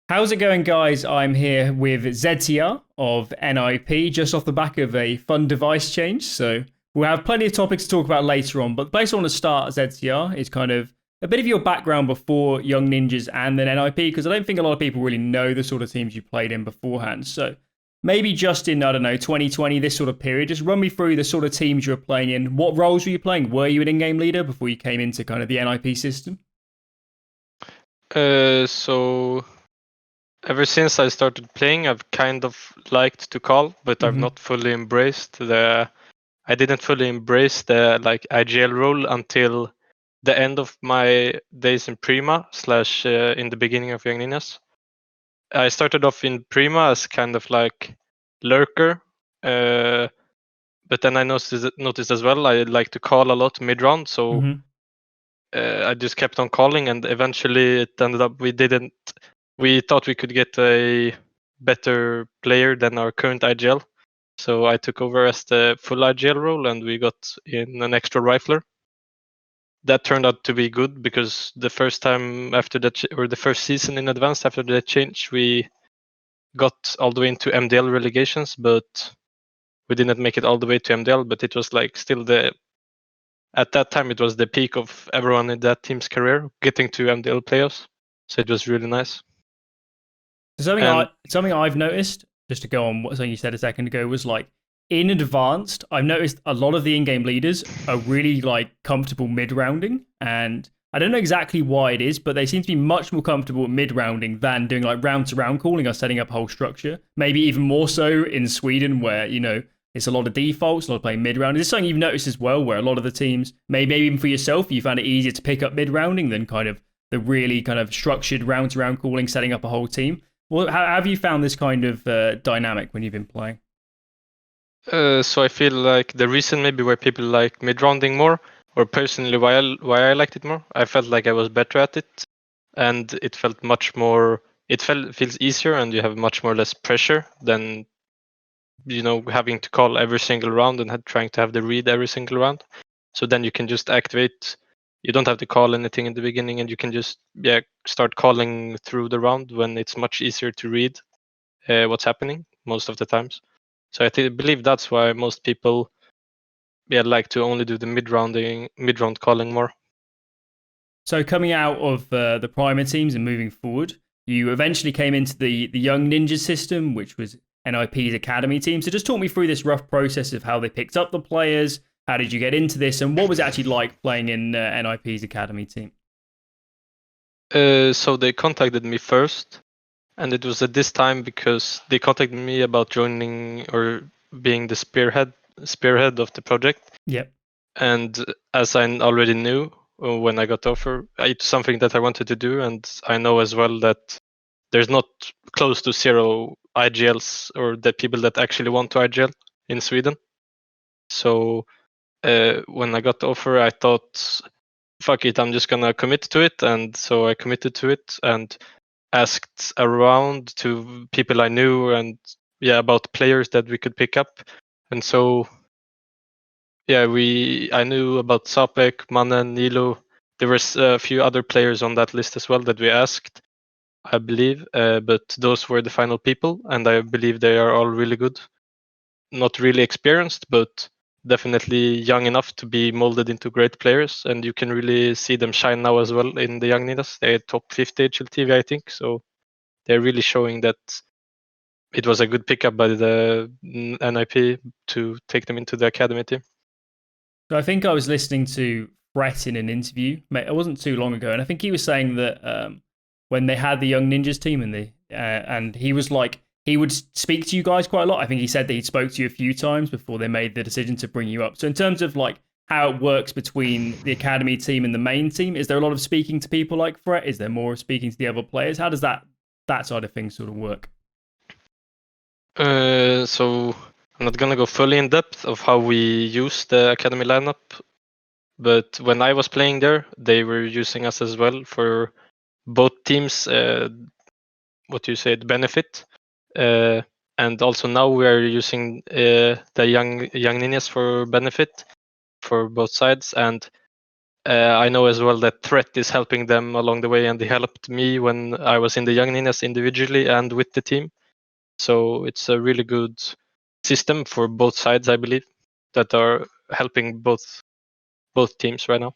How's it going, guys? I'm here with ZTR of NiP, just off the back of a fun device change. So we'll have plenty of topics to talk about later on. But the place I want to start, ZTR, is kind of a bit of your background before Young Ninjas and then NiP, because I don't think a lot of people really know the sort of teams you played in beforehand. So maybe just in, I don't know, 2020, this sort of period, just run me through the sort of teams you were playing in. What roles were you playing? Were you an in-game leader before you came into kind of the NiP system? So ever since I started playing, I've kind of liked to call, but I've not fully embraced the. I didn't fully embrace the IGL role until the end of my days in Prima slash in the beginning of Young Ninjas. I started off in Prima as kind of like lurker, but then I noticed as well I like to call a lot mid round, so I just kept on calling, and eventually it ended up we thought we could get a better player than our current IGL. So I took over as the full IGL role, and we got in an extra rifler. That turned out to be good because the first time after that, or the first season in advance after that change, we got all the way into MDL relegations, but we didn't make it all the way to MDL. But it was like still at that time it was the peak of everyone in that team's career getting to MDL playoffs. So it was really nice. Something I've noticed, just to go on what something you said a second ago, was like in advanced, I've noticed a lot of the in-game leaders are really like comfortable mid-rounding, and I don't know exactly why it is, but they seem to be much more comfortable mid-rounding than doing like round-to-round calling or setting up a whole structure. Maybe even more so in Sweden, where it's a lot of defaults, a lot of playing mid-round. Is this something you've noticed as well, where a lot of the teams, maybe even for yourself, you found it easier to pick up mid-rounding than kind of the really kind of structured round-to-round calling, setting up a whole team? Well, how have you found this kind of dynamic when you've been playing? So I feel like the reason maybe why people like mid rounding more, or personally why I liked it more, I felt like I was better at it, and it felt much more. Feels easier, and you have much more less pressure than having to call every single round and trying to have the read every single round. So then you can just activate. You don't have to call anything in the beginning, and you can just start calling through the round when it's much easier to read what's happening most of the times. So I believe that's why most people like to only do the mid round calling more. So coming out of the primer teams and moving forward, you eventually came into the Young Ninja system, which was NiP's academy team. So just talk me through this rough process of how they picked up the players. How did you get into this, and what was it actually like playing in NiP's academy team? So they contacted me first, and it was at this time because they contacted me about joining or being the spearhead of the project. Yep. And as I already knew when I got the offer, it's something that I wanted to do, and I know as well that there's not close to zero IGLs or the people that actually want to IGL in Sweden. So when I got the offer, I thought, fuck it, I'm just gonna commit to it. And so I committed to it and asked around to people I knew and about players that we could pick up. And so I knew about Sapek, Manen, Nilo. There was a few other players on that list as well that we asked, I believe, but those were the final people, and I believe they are all really good. Not really experienced, but definitely young enough to be molded into great players, and you can really see them shine now as well in the young Nidas. They're top 50 HLTV, I think, so they're really showing that it was a good pickup by the NiP to take them into the academy team. So I think I was listening to Brett in an interview. It wasn't too long ago, and I think he was saying that when they had the Young Ninjas team and he was like he would speak to you guys quite a lot. I think he said that he spoke to you a few times before they made the decision to bring you up. So in terms of like how it works between the academy team and the main team, is there a lot of speaking to people like Brett? Is there more speaking to the other players? How does that side of things sort of work? So I'm not gonna go fully in depth of how we use the academy lineup, but when I was playing there, they were using us as well for both teams. What do you say? The benefit, and also now we are using the young ninjas for benefit for both sides. And I know as well that Threat is helping them along the way, and they helped me when I was in the Young Ninjas individually and with the team. So it's a really good system for both sides, I believe, that are helping both teams right now.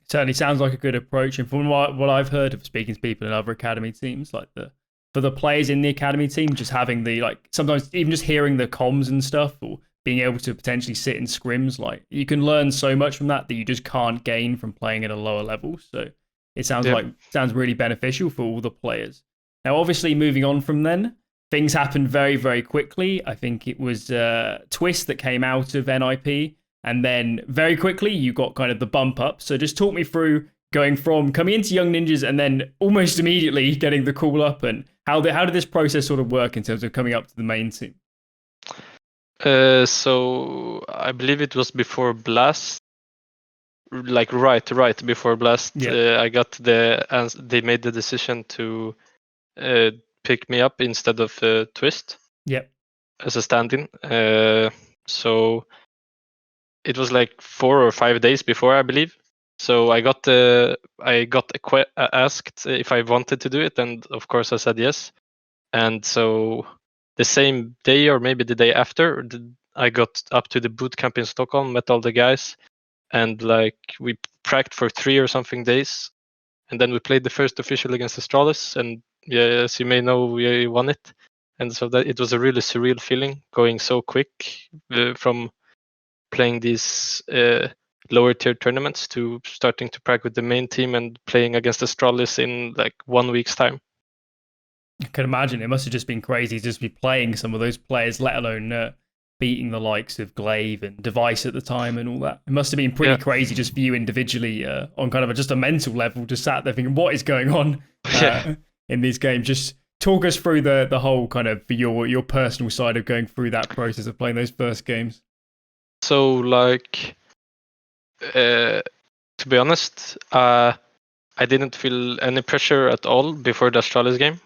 Certainly sounds like a good approach. And from what I've heard of speaking to people in other academy teams, like for the players in the academy team, just having the sometimes even just hearing the comms and stuff, or being able to potentially sit in scrims, like you can learn so much from that you just can't gain from playing at a lower level. So it sounds sounds really beneficial for all the players. Now, obviously, moving on from then, things happened very, very quickly. I think it was Twist that came out of NiP. And then very quickly, you got kind of the bump up. So just talk me through going from coming into Young Ninjas and then almost immediately getting the call up, and how did this process sort of work in terms of coming up to the main team? So I believe it was before Blast, like right before Blast. Yeah. I got they made the decision to pick me up instead of Twist. Yep. As a stand-in. So it was like 4 or 5 days before, I believe. So I got asked if I wanted to do it, and of course I said yes. And so the same day, or maybe the day after, I got up to the boot camp in Stockholm, met all the guys, and like we practiced for 3 or something days, and then we played the first official against Astralis, and yeah, as you may know, we won it. And so that it was a really surreal feeling, going so quick from playing these lower tier tournaments to starting to practice with the main team and playing against Astralis in like 1 week's time. I can imagine it must have just been crazy to just be playing some of those players, let alone beating the likes of Glaive and Device at the time and all that. It must have been pretty crazy just for you individually on kind of just a mental level, just sat there thinking, what is going on in these games? Just talk us through the whole kind of your personal side of going through that process of playing those first games. So like, to be honest, I didn't feel any pressure at all before the Astralis game.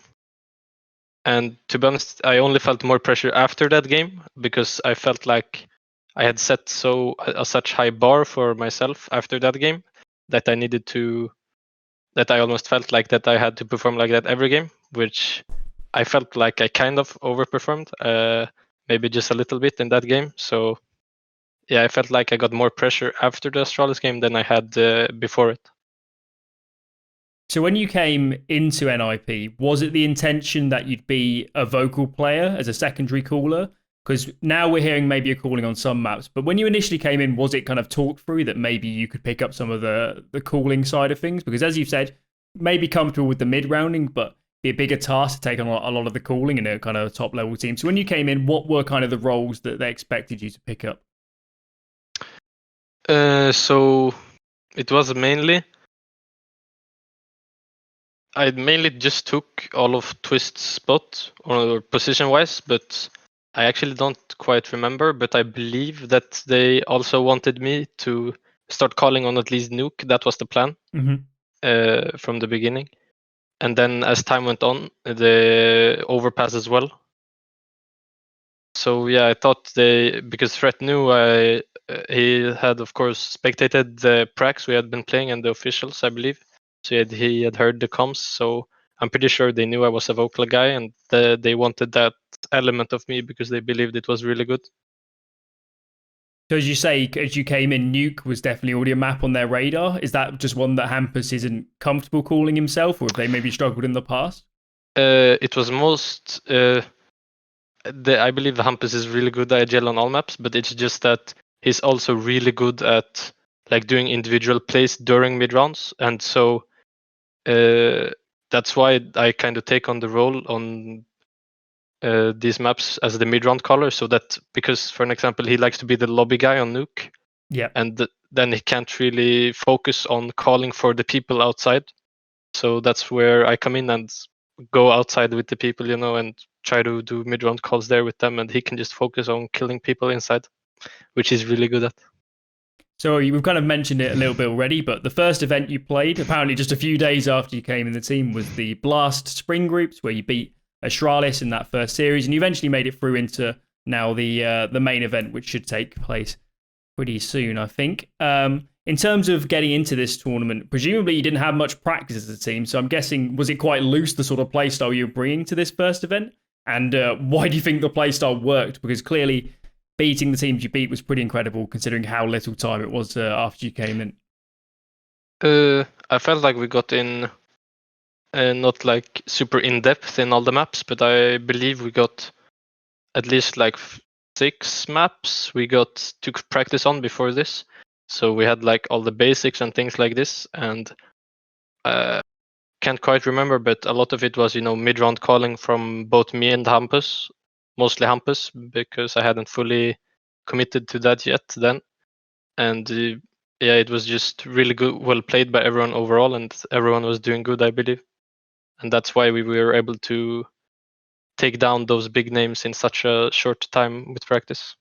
And to be honest, I only felt more pressure after that game, because I felt like I had set such high bar for myself after that game that I almost felt like that I had to perform like that every game, which I felt like I kind of overperformed, maybe just a little bit in that game. So yeah, I felt like I got more pressure after the Astralis game than I had before it. So when you came into NiP, was it the intention that you'd be a vocal player as a secondary caller? Because now we're hearing maybe you're calling on some maps, but when you initially came in, was it kind of talked through that maybe you could pick up some of the calling side of things? Because as you've said, maybe comfortable with the mid rounding, but be a bigger task to take on a lot of the calling in a kind of top level team. So when you came in, what were kind of the roles that they expected you to pick up? So it was I mainly just took all of Twist's spot or position wise, but I actually don't quite remember. But I believe that they also wanted me to start calling on at least Nuke. That was the plan from the beginning. And then as time went on, the overpass as well. So yeah, I thought because Threat knew he had of course spectated the pracs we had been playing and the officials, I believe. So he had heard the comms, so I'm pretty sure they knew I was a vocal guy, and they wanted that element of me because they believed it was really good. So as you say, as you came in, Nuke was definitely already a map on their radar. Is that just one that Hampus isn't comfortable calling himself, or have they maybe struggled in the past? It was most... I believe Hampus is really good at IGL on all maps, but it's just that he's also really good at like doing individual plays during mid rounds, and so that's why I kind of take on the role on these maps as the mid round caller. So that because, for an example, he likes to be the lobby guy on Nuke, and then he can't really focus on calling for the people outside. So that's where I come in and go outside with the people, and try to do mid round calls there with them, and he can just focus on killing people inside, which he's really good at. So we've kind of mentioned it a little bit already, but the first event you played, apparently just a few days after you came in the team, was the Blast Spring Groups, where you beat Astralis in that first series, and you eventually made it through into now the main event, which should take place pretty soon, I think. In in terms of getting into this tournament, presumably you didn't have much practice as a team. So I'm guessing, was it quite loose, the sort of playstyle you were bringing to this first event? And why do you think the playstyle worked? Because clearly beating the teams you beat was pretty incredible, considering how little time it was after you came in. I felt like we got in not like super in depth in all the maps, but I believe we got at least like 6 maps we got to practice on before this. So we had like all the basics and things like this, and can't quite remember, but a lot of it was, mid-round calling from both me and Hampus, mostly Hampus, because I hadn't fully committed to that yet then. And yeah, it was just really good, well played by everyone overall, and everyone was doing good, I believe. And that's why we were able to take down those big names in such a short time with practice.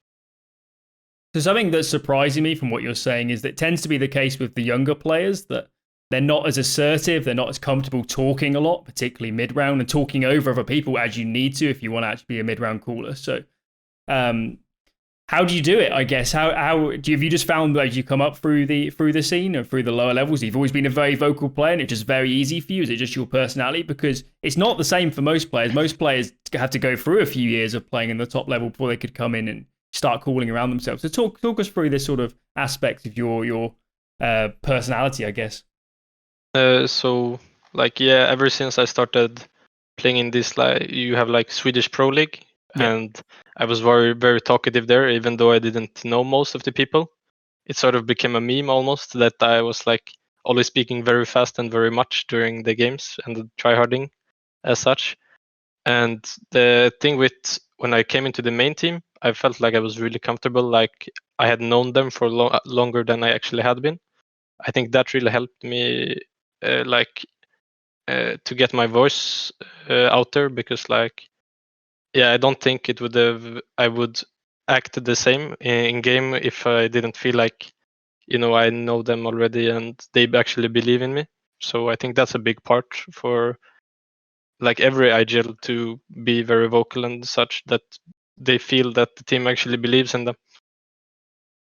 So something that's surprising me from what you're saying is that it tends to be the case with the younger players that they're not as assertive, they're not as comfortable talking a lot, particularly mid-round, and talking over other people as you need to if you want to actually be a mid-round caller. So how do you do it, I guess? How have you just found that you come up through the scene or through the lower levels? You've always been a very vocal player and it's just very easy for you? Is it just your personality? Because it's not the same for most players. Most players have to go through a few years of playing in the top level before they could come in and start calling around themselves. So talk us through this sort of aspect of your personality, I guess. So like, yeah, ever since I started playing in this, like, you have like Swedish Pro League, and I was very, very talkative there, even though I didn't know most of the people. It sort of became a meme almost that I was like always speaking very fast and very much during the games and the tryharding as such. And the thing with when I came into the main team, I felt like I was really comfortable, like I had known them for longer than I actually had been. I think that really helped me to get my voice out there, because I don't think I would act the same in game if I didn't feel like I know them already and they actually believe in me. So I think that's a big part for like every IGL to be very vocal and such, that they feel that the team actually believes in them.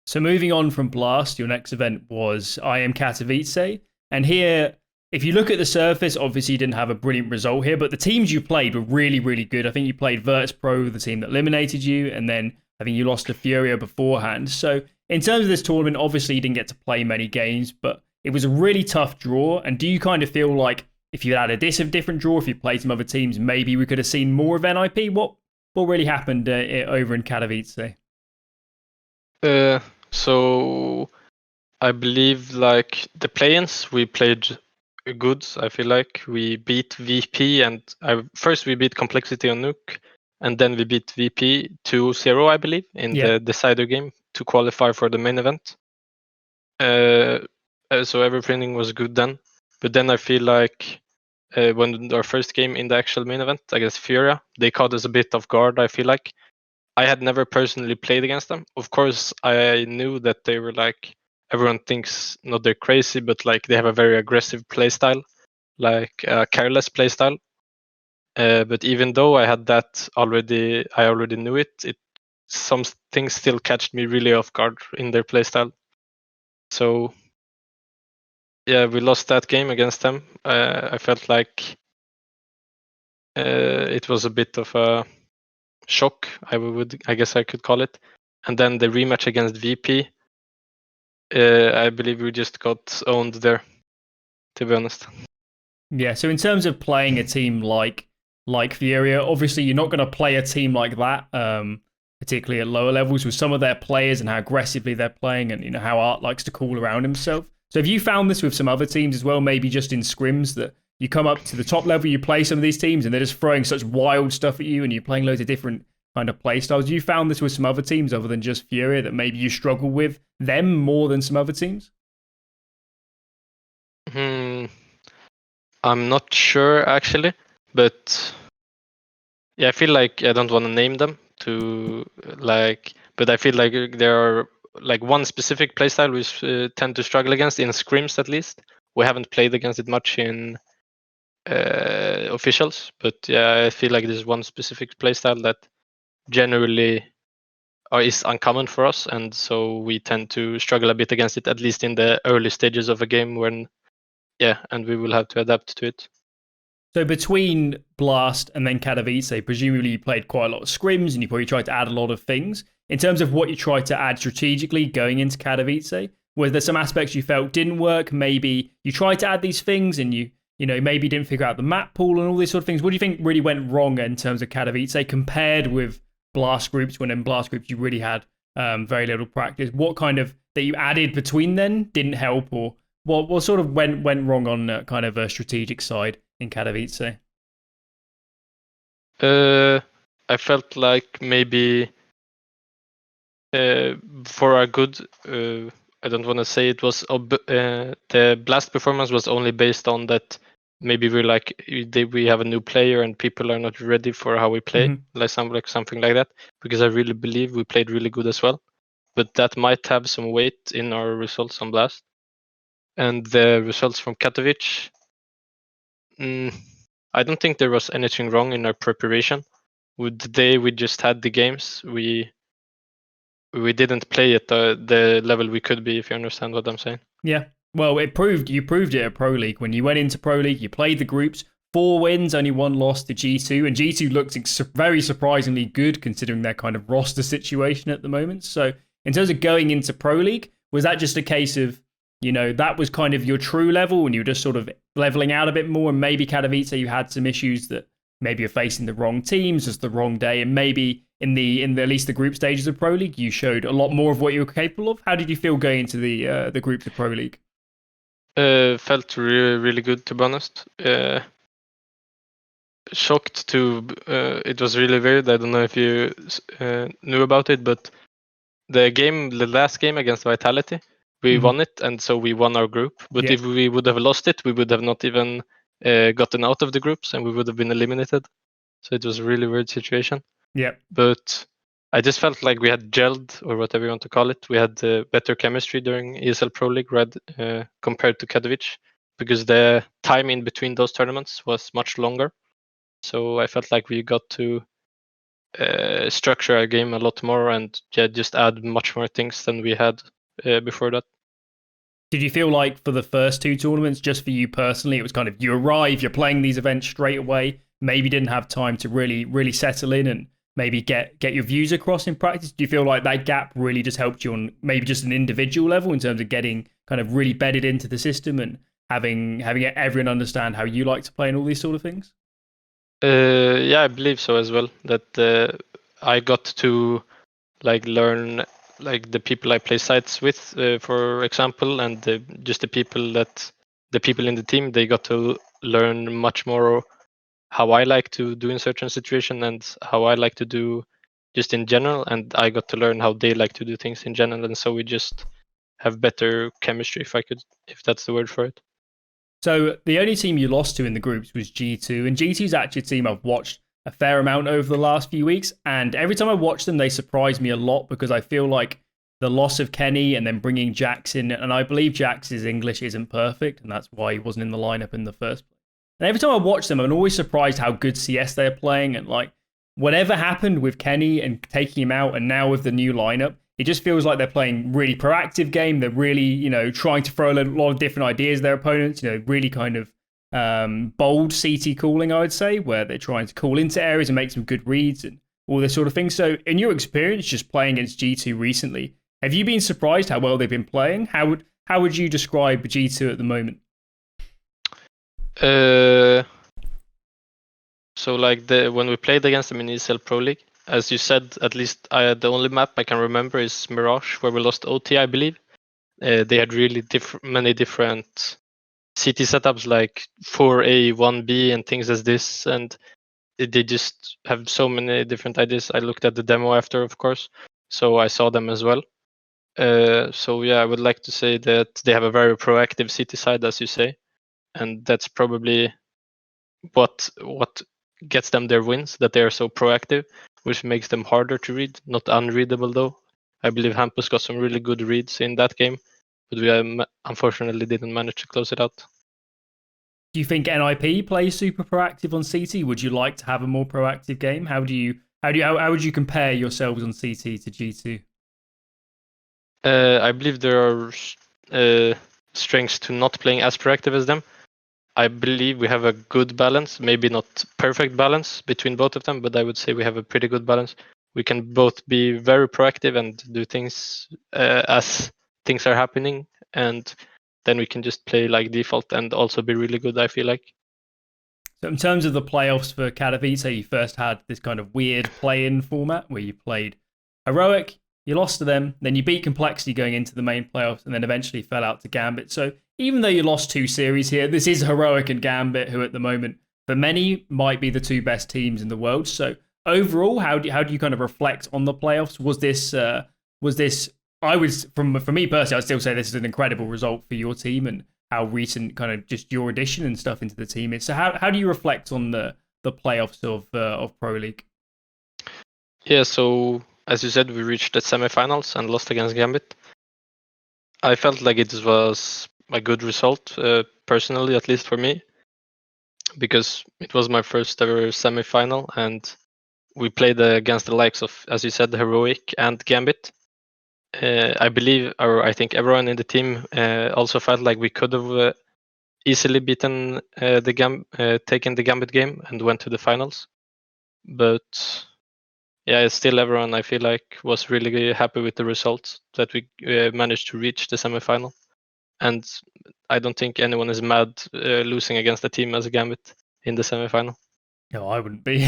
So moving on from Blast, your next event was IEM Katowice. And here, if you look at the surface, obviously you didn't have a brilliant result here, but the teams you played were really, really good. I think you played Virtus Pro, the team that eliminated you, and then I think you lost to Furia beforehand. So in terms of this tournament, obviously you didn't get to play many games, but it was a really tough draw. And do you kind of feel like if you had a different draw, if you played some other teams, maybe we could have seen more of NiP? What really happened over in Katowice? So I believe like the play-ins we played good. I feel like we beat VP, and first we beat Complexity on Nuke, and then we beat VP 2-0, I believe, in the decider game to qualify for the main event. So everything was good then. But then I feel like when our first game in the actual main event against Furia, they caught us a bit off guard, I feel like. I had never personally played against them. Of course, I knew that they were like, everyone thinks not they're crazy, but like they have a very aggressive playstyle, like a careless playstyle. But even though I had that already, I already knew it. Some things still catched me really off guard in their playstyle. So yeah, we lost that game against them. I felt like it was a bit of a shock, I guess I could call it. And then the rematch against VP, I believe we just got owned there, to be honest. Yeah, so in terms of playing a team like Furia, obviously you're not going to play a team like that, particularly at lower levels, with some of their players and how aggressively they're playing, and how Art likes to call around himself. So have you found this with some other teams as well, maybe just in scrims, that you come up to the top level, you play some of these teams, and they're just throwing such wild stuff at you, and you're playing loads of different kind of play styles? Have you found this with some other teams other than just Furia, that maybe you struggle with them more than some other teams? I'm not sure actually, but yeah, I feel like I don't want to name them but I feel like there are like one specific playstyle we tend to struggle against in scrims, at least. We haven't played against it much in officials, but yeah, I feel like there's one specific playstyle that generally is uncommon for us, and so we tend to struggle a bit against it, at least in the early stages of a game when, and we will have to adapt to it. So between Blast and then Katowice, presumably you played quite a lot of scrims and you probably tried to add a lot of things. In terms of what you tried to add strategically going into Katowice, was there some aspects you felt didn't work? Maybe you tried to add these things and you maybe didn't figure out the map pool and all these sort of things. What do you think really went wrong in terms of Katowice compared with Blast groups, when in Blast groups you really had very little practice? What kind of that you added between then didn't help, or what sort of went wrong on kind of a strategic side in Katowice? I felt like maybe for a good, I don't want to say it was, the Blast performance was only based on that. Maybe we have a new player and people are not ready for how we play, like something like that. Because I really believe we played really good as well, but that might have some weight in our results on Blast. And the results from Katowice, I don't think there was anything wrong in our preparation. With the day we just had the games, we didn't play at the level we could be, if you understand what I'm saying. Yeah. Well, you proved it at Pro League. When you went into Pro League, you played the groups, 4 wins, only 1 loss to G2, and G2 looked very surprisingly good considering their kind of roster situation at the moment. So in terms of going into Pro League, was that just a case of, that was kind of your true level and you were just sort of leveling out a bit more, and maybe Katowice you had some issues that maybe you're facing the wrong teams, just the wrong day, and maybe in the at least the group stages of Pro League, you showed a lot more of what you were capable of? How did you feel going into the groups of Pro League? Felt really, really good, to be honest. Shocked to, it was really weird. I don't know if you knew about it, but the last game against Vitality, we won it, and so we won our group. But if we would have lost it, we would have not even gotten out of the groups, and we would have been eliminated. So it was a really weird situation. Yeah. But I just felt like we had gelled, or whatever you want to call it. We had better chemistry during ESL Pro League compared to Katowice, because the time in between those tournaments was much longer. So I felt like we got to structure our game a lot more and just add much more things than we had before that. Did you feel like for the first 2 tournaments, just for you personally, it was kind of you arrive, you're playing these events straight away, maybe didn't have time to really settle in and maybe get your views across in practice? Do you feel like that gap really just helped you on maybe just an individual level in terms of getting kind of really bedded into the system and having everyone understand how you like to play and all these sort of things? Yeah, I believe so as well. That I got to learn the people I play sites with, for example, and just the people in the team. They got to learn much more how I like to do in certain situations and how I like to do just in general, and I got to learn how they like to do things in general, and so we just have better chemistry, if that's the word for it. So the only team you lost to in the groups was G2, and G2's actually a team I've watched a fair amount over the last few weeks, and every time I watch them, they surprise me a lot because I feel like the loss of Kenny and then bringing Jax in, and I believe Jax's English isn't perfect, and that's why he wasn't in the lineup in the first place. And every time I watch them, I'm always surprised how good CS they're playing, and whatever happened with Kenny and taking him out, and now with the new lineup, it just feels like they're playing really proactive game. They're really, trying to throw a lot of different ideas at their opponents, really kind of bold CT calling, I would say, where they're trying to call into areas and make some good reads and all this sort of thing. So in your experience, just playing against G2 recently, have you been surprised how well they've been playing? How would you describe G2 at the moment? So when we played against them in ESL Pro League, as you said, at least the only map I can remember is Mirage, where we lost OT, I believe. They had really many different CT setups, like 4A, 1B, and things as this, and they just have so many different ideas. I looked at the demo after, of course, so I saw them as well. So yeah, I would like to say that they have a very proactive CT side, as you say, and that's probably what gets them their wins, that they are so proactive, which makes them harder to read. Not unreadable though. I believe Hampus got some really good reads in that game, but we unfortunately didn't manage to close it out. Do you think NiP plays super proactive on CT? Would you like to have a more proactive game? How do you How would you compare yourselves on CT to G2? I believe there are strengths to not playing as proactive as them. I believe we have a good balance, maybe not perfect balance between both of them, but I would say we have a pretty good balance. We can both be very proactive and do things as things are happening, and then we can just play like default and also be really good, I feel like. So in terms of the playoffs for Katowice, you first had this kind of weird play-in format where you played Heroic, you lost to them, then you beat Complexity going into the main playoffs, and then eventually fell out to Gambit. So even though you lost 2 series here, this is Heroic and Gambit, who at the moment, for many, might be the 2 best teams in the world. So overall, how do you kind of reflect on the playoffs? Was this? I was for me personally, I'd still say this is an incredible result for your team and how recent kind of just your addition and stuff into the team is. So how do you reflect on the playoffs of Pro League? Yeah, so as you said, we reached the semifinals and lost against Gambit. I felt like it was a good result, personally, at least for me, because it was my first ever semifinal, and we played against the likes of, as you said, Heroic and Gambit. I believe, or I think everyone in the team also felt like we could have easily beaten taken the Gambit game and went to the finals. But yeah, still everyone I feel like was really happy with the results that we managed to reach the semifinal. And I don't think anyone is mad losing against a team as a Gambit in the semifinal. No, I wouldn't be.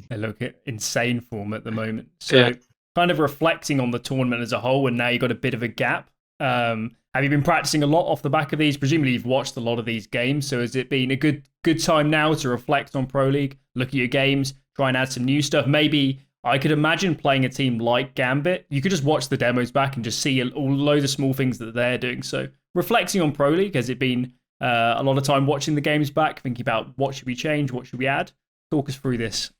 They look at insane form at the moment. So, Yeah. kind of reflecting on the tournament as a whole, and now you've got a bit of a gap. Have you been practicing a lot off the back of these? Presumably, you've watched a lot of these games. So, has it been a good time now to reflect on Pro League, look at your games, try and add some new stuff? Maybe I could imagine playing a team like Gambit. You could just watch the demos back and just see all loads of small things that they're doing. So, reflecting on Pro League, has it been a lot of time watching the games back, thinking about what should we change, what should we add? Talk us through this.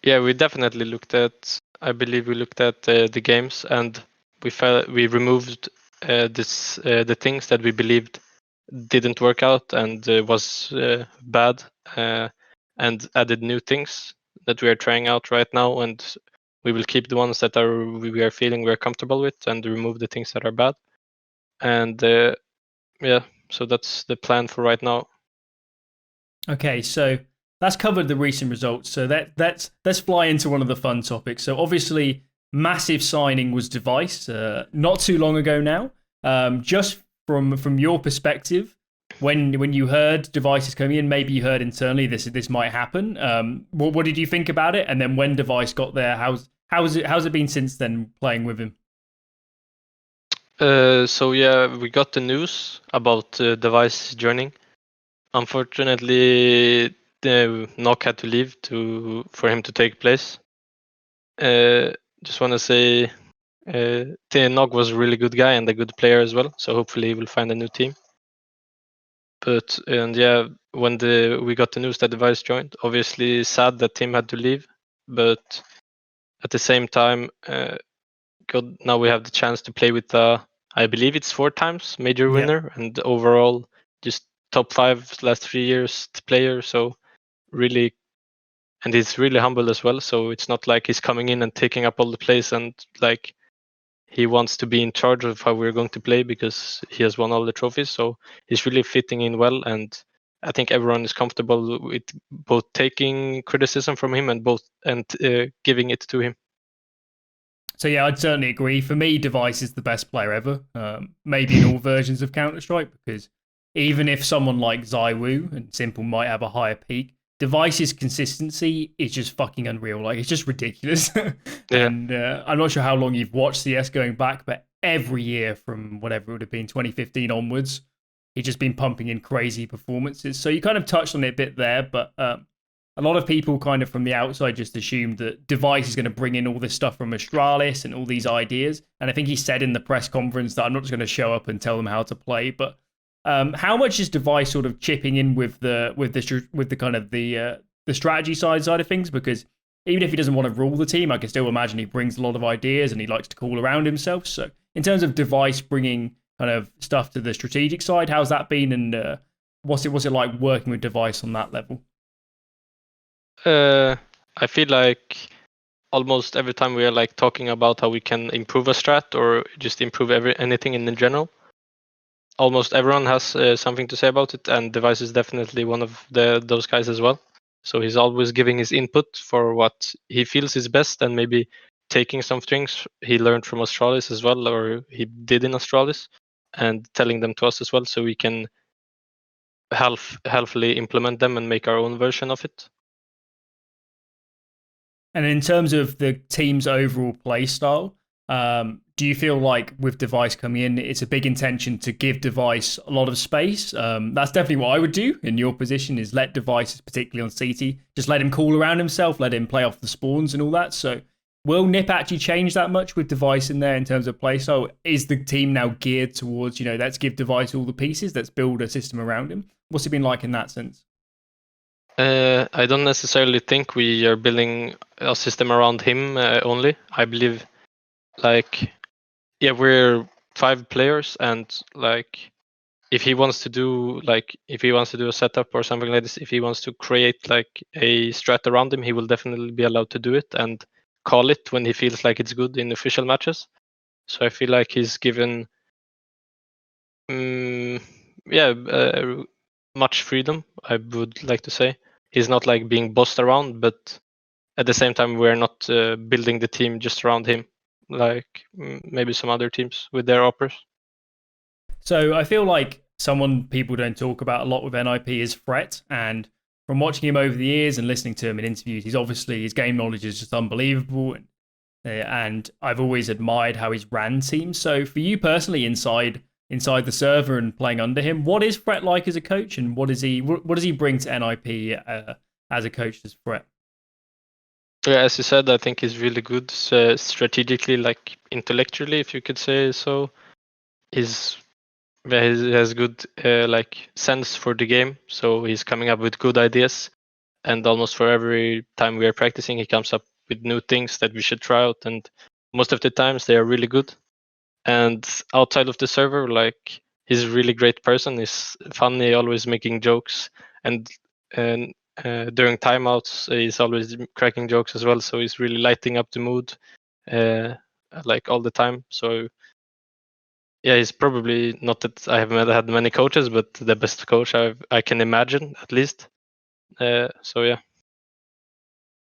Yeah, we definitely looked at. I believe we looked at the games, and we removed the things that we believed didn't work out and was bad, and added new things that we are trying out right now, and we will keep the ones that we are feeling we're comfortable with, and remove the things that are bad. And yeah, so that's the plan for right now. Okay, so that's covered the recent results. So let's fly into one of the fun topics. So obviously, massive signing was Device not too long ago now. Just from your perspective, when you heard Device is coming in, maybe you heard internally this might happen. What did you think about it? And then when Device got there, how's it been since then playing with him? So yeah, we got the news about Device joining. Unfortunately, Knock had to leave for him to take place. Just want to say, Knock was a really good guy and a good player as well. So hopefully he will find a new team. And yeah, when we got the news that Device joined, obviously sad that Tim had to leave, but at the same time, God, now we have the chance to play with I believe it's 4 times major winner and overall just top 5 last 3 years player. So really, and he's really humble as well. So it's not like he's coming in and taking up all the place and like he wants to be in charge of how we're going to play because he has won all the trophies. So he's really fitting in well, and I think everyone is comfortable with both taking criticism from him and giving it to him. So yeah, I'd certainly agree. For me, Device is the best player ever. Maybe in all versions of Counter-Strike, because even if someone like Zywoo and Simple might have a higher peak, Device's consistency is just fucking unreal. Like, it's just ridiculous. And I'm not sure how long you've watched CS going back, but every year from whatever it would have been, 2015 onwards, he's just been pumping in crazy performances. So you kind of touched on it a bit there, but a lot of people kind of from the outside just assumed that Device is going to bring in all this stuff from Astralis and all these ideas. And I think he said in the press conference that I'm not just going to show up and tell them how to play, but how much is Device sort of chipping in with the kind of the strategy side of things? Because even if he doesn't want to rule the team, I can still imagine he brings a lot of ideas and he likes to call around himself. So in terms of Device bringing kind of stuff to the strategic side, how's that been, and what's it like working with Device on that level? I feel like almost every time we are like talking about how we can improve a strat or just improve anything in general, almost everyone has something to say about it, and Device is definitely one of those guys as well. So he's always giving his input for what he feels is best, and maybe taking some things he learned from Astralis as well, or he did in Astralis, and telling them to us as well, so we can helpfully implement them and make our own version of it. And in terms of the team's overall play style, do you feel like with Device coming in, it's a big intention to give Device a lot of space? That's definitely what I would do in your position, is let Device, particularly on CT, just let him call around himself, let him play off the spawns and all that. So will NiP actually change that much with Device in there in terms of play style? Is the team now geared towards, let's give Device all the pieces, let's build a system around him? What's it been like in that sense? I don't necessarily think we are building a system around him only. I believe, we're 5 players, and if he wants to do a setup or something like this, if he wants to create like a strat around him, he will definitely be allowed to do it and call it when he feels like it's good in official matches. So I feel like he's given, much freedom. I would like to say he's not like being bossed around, but at the same time we're not building the team just around him, like maybe some other teams with their operas. So I feel like someone people don't talk about a lot with NIP is Fret, and from watching him over the years and listening to him in interviews, his game knowledge is just unbelievable, and I've always admired how he's ran teams. So for you personally, inside the server and playing under him, what is Fret like as a coach, and what does he bring to NIP as a coach as Fret? Yeah, as you said, I think he's really good strategically, like intellectually, if you could say so. He has good sense for the game, so he's coming up with good ideas, and almost for every time we are practicing, he comes up with new things that we should try out, and most of the times they are really good. And outside of the server, he's a really great person. He's funny, always making jokes, and during timeouts he's always cracking jokes as well, so he's really lighting up the mood all the time. So yeah, he's probably, not that I haven't had many coaches, but the best coach I can imagine, at least. So yeah.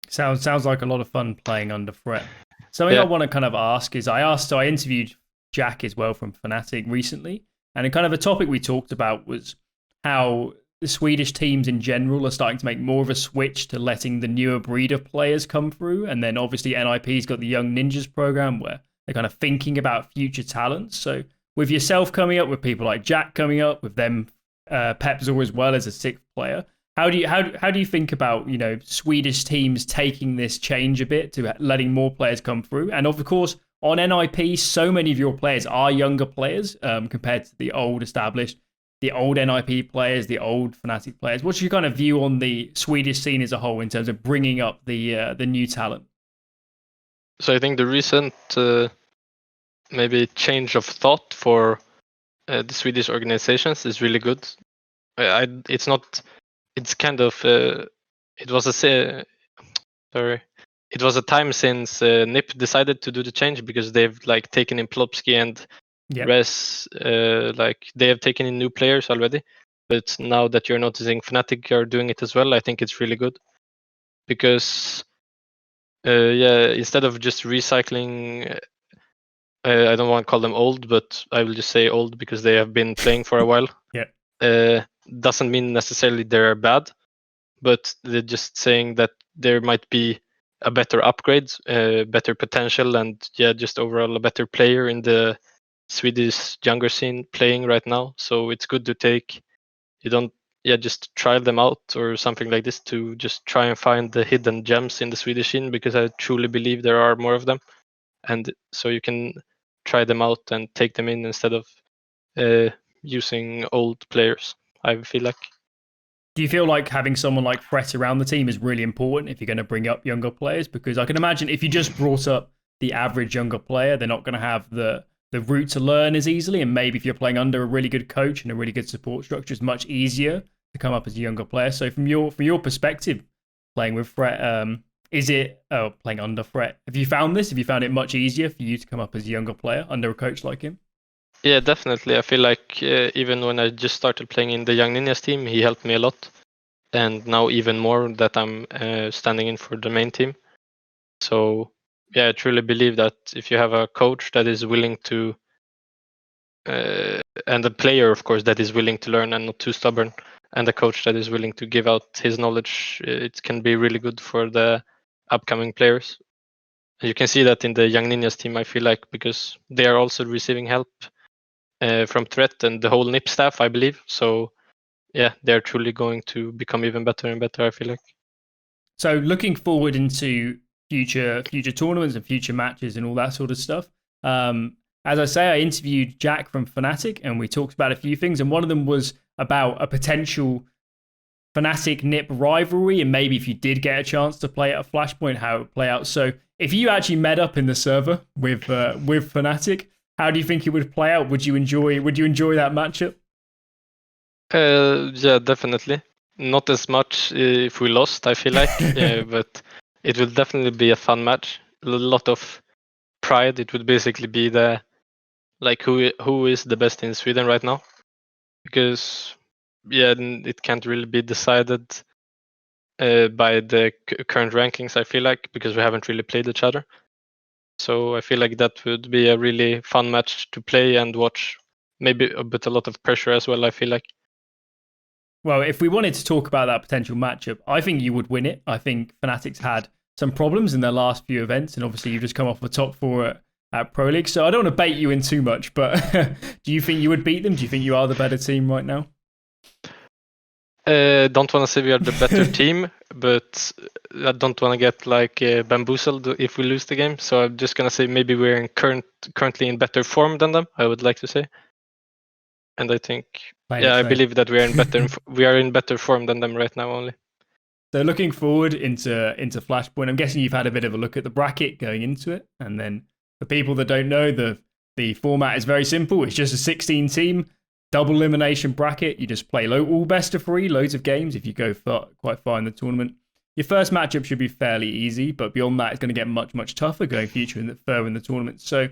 Sounds like a lot of fun playing under Fret. Something I want to kind of ask is, I interviewed Jack as well from Fnatic recently, and kind of a topic we talked about was how the Swedish teams in general are starting to make more of a switch to letting the newer breed of players come through, and then obviously NIP's got the Young Ninjas program where they're kind of thinking about future talents. So with yourself coming up, with people like Jack coming up, with them, Pepzor as well as a 6th player, how do you think about Swedish teams taking this change a bit to letting more players come through? And of course, on NIP, so many of your players are younger players compared to the old NIP players, the old Fnatic players. What's your kind of view on the Swedish scene as a whole in terms of bringing up the new talent? So I think the recent maybe change of thought for the Swedish organizations is really good. It's not. It's kind of. It was a time since NiP decided to do the change, because they've taken in Plopsky and Res. They have taken in new players already. But now that you're noticing Fnatic are doing it as well, I think it's really good, because instead of just recycling, I don't want to call them old, but I will just say old because they have been playing for a while. Doesn't mean necessarily they're bad, but they're just saying that there might be a better upgrade, better potential, and just overall a better player in the Swedish younger scene playing right now. So it's good to just try them out or something like this, to just try and find the hidden gems in the Swedish scene, because I truly believe there are more of them. And so you can try them out and take them in instead of using old players, I feel like. Do you feel like having someone like Fret around the team is really important if you're going to bring up younger players? Because I can imagine if you just brought up the average younger player, they're not going to have the route to learn as easily. And maybe if you're playing under a really good coach and a really good support structure, it's much easier to come up as a younger player. So from your perspective, playing with Fret? Is it playing under Fret? Have you found this? Have you found it much easier for you to come up as a younger player under a coach like him? Yeah, definitely. I feel like even when I just started playing in the Young Ninjas team, he helped me a lot, and now even more that I'm standing in for the main team. So yeah, I truly believe that if you have a coach that is willing to, and a player, of course, that is willing to learn and not too stubborn, and a coach that is willing to give out his knowledge, it can be really good for the upcoming players. You can see that in the Young Ninjas team, I feel like, because they are also receiving help from Threat and the whole NiP staff, I believe. So yeah, they're truly going to become even better and better, I feel like. So looking forward into future tournaments and future matches and all that sort of stuff. As I say, I interviewed Jack from Fnatic and we talked about a few things, and one of them was about a potential Fnatic NiP rivalry, and maybe if you did get a chance to play at a Flashpoint, how it would play out. So if you actually met up in the server with Fnatic, how do you think it would play out? Would you enjoy that matchup? Yeah, definitely. Not as much if we lost, I feel like, but it will definitely be a fun match. A lot of pride. It would basically be the like who is the best in Sweden right now, because yeah, it can't really be decided by the current rankings. I feel like, because we haven't really played each other. So I feel like that would be a really fun match to play and watch. Maybe a bit a lot of pressure as well, I feel like. Well, if we wanted to talk about that potential matchup, I think you would win it. I think Fnatic's had some problems in their last few events, and obviously you've just come off the top four at Pro League. So I don't want to bait you in too much, but do you think you would beat them? Do you think you are the better team right now? Don't want to say we are the better team, but I don't want to get like bamboozled if we lose the game. So I'm just gonna say maybe we're currently in better form than them, I would like to say. And I think, yeah, I believe that we are in better form than them right now only. So looking forward into Flashpoint, I'm guessing you've had a bit of a look at the bracket going into it, and then for people that don't know, the format is very simple. It's just a 16 team double elimination bracket. You just play all best of 3, loads of games. If you go quite far in the tournament, your first matchup should be fairly easy, but beyond that, it's going to get much tougher going further in the tournament. So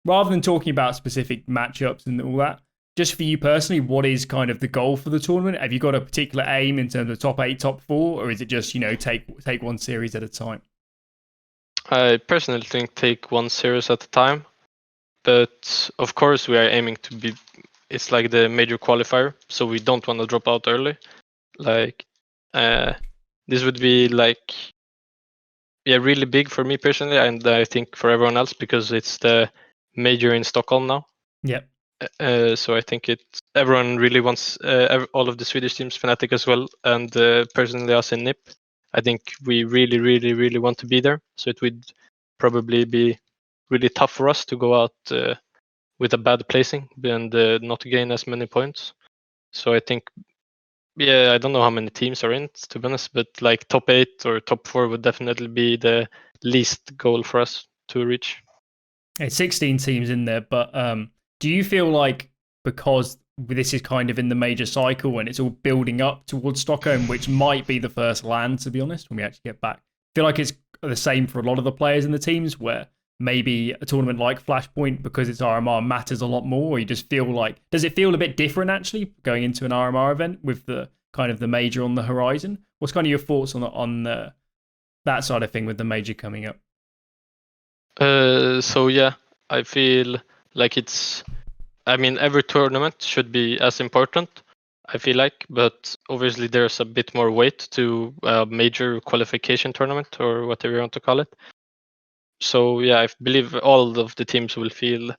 rather than talking about specific matchups and all that, just for you personally, what is kind of the goal for the tournament? Have you got a particular aim in terms of top 8, top 4, or is it just, take one series at a time? I personally think take one series at a time, but of course we are aiming to be. It's like the major qualifier, so we don't want to drop out early. Like, this would be like, yeah, really big for me personally, and I think for everyone else, because it's the major in Stockholm now. Yep. So I think everyone really wants all of the Swedish teams, Fnatic as well, and personally us in NiP. I think we really want to be there. So it would probably be really tough for us to go out with a bad placing and not gain as many points. So I think, yeah, I don't know how many teams are in it, to be honest, but like top 8 or top 4 would definitely be the least goal for us to reach. It's 16 teams in there, but do you feel like, because this is kind of in the major cycle and it's all building up towards Stockholm, which might be the first land, to be honest, when we actually get back, I feel like it's the same for a lot of the players in the teams, where maybe a tournament like Flashpoint, because it's RMR, matters a lot more? Or you just feel like, does it feel a bit different actually going into an RMR event with the kind of the major on the horizon? What's kind of your thoughts on that side of thing with the major coming up? So yeah, I feel like every tournament should be as important, I feel like, but obviously there's a bit more weight to a major qualification tournament, or whatever you want to call it. So yeah, I believe all of the teams will feel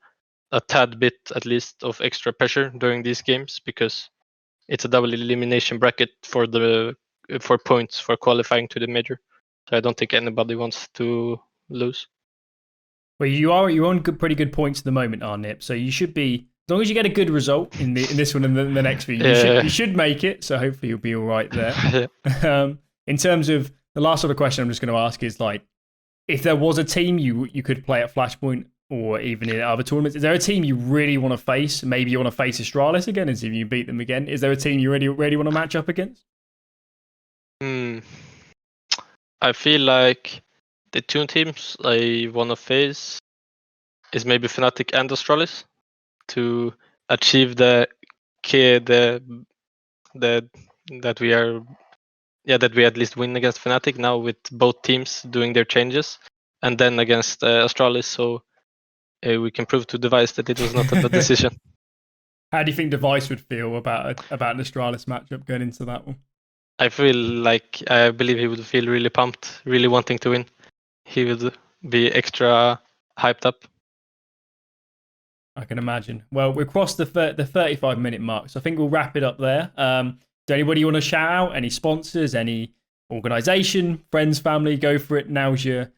a tad bit, at least, of extra pressure during these games, because it's a double elimination bracket for points for qualifying to the major. So I don't think anybody wants to lose. Well, you're on pretty good points at the moment, Arnip. So you should be, as long as you get a good result in this one and the next few, you should make it. So hopefully you'll be all right there. In terms of the last sort of question, I'm just going to ask is like, if there was a team you could play at Flashpoint or even in other tournaments, is there a team you really want to face? Maybe you want to face Astralis again and see if you beat them again. Is there a team you really want to match up against? I feel like the two teams I want to face is maybe Fnatic and Astralis to achieve the that we are that we at least win against Fnatic now with both teams doing their changes, and then against Astralis, so we can prove to Device that it was not a bad decision. How do you think Device would feel about an Astralis matchup going into that one? I believe he would feel really pumped, really wanting to win. He would be extra hyped up. I can imagine. Well, we've crossed the 35-minute mark, so I think we'll wrap it up there. Do anybody want to shout out? Any sponsors? Any organization? Friends? Family? Go for it. Now's your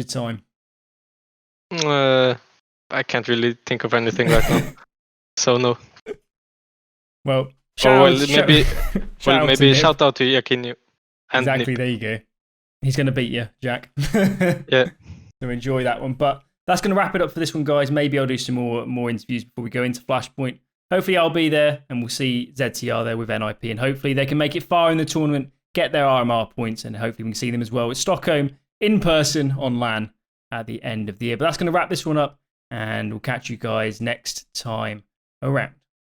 time. I can't really think of anything right now, so no. Well, maybe shout out to Yakinyu. Exactly. Nip. There you go. He's going to beat you, Jack. Yeah. So enjoy that one. But that's going to wrap it up for this one, guys. Maybe I'll do some more interviews before we go into Flashpoint. Hopefully I'll be there and we'll see ZTR there with NiP, and hopefully they can make it far in the tournament, get their RMR points, and hopefully we can see them as well at Stockholm in person on LAN at the end of the year. But that's going to wrap this one up, and we'll catch you guys next time around.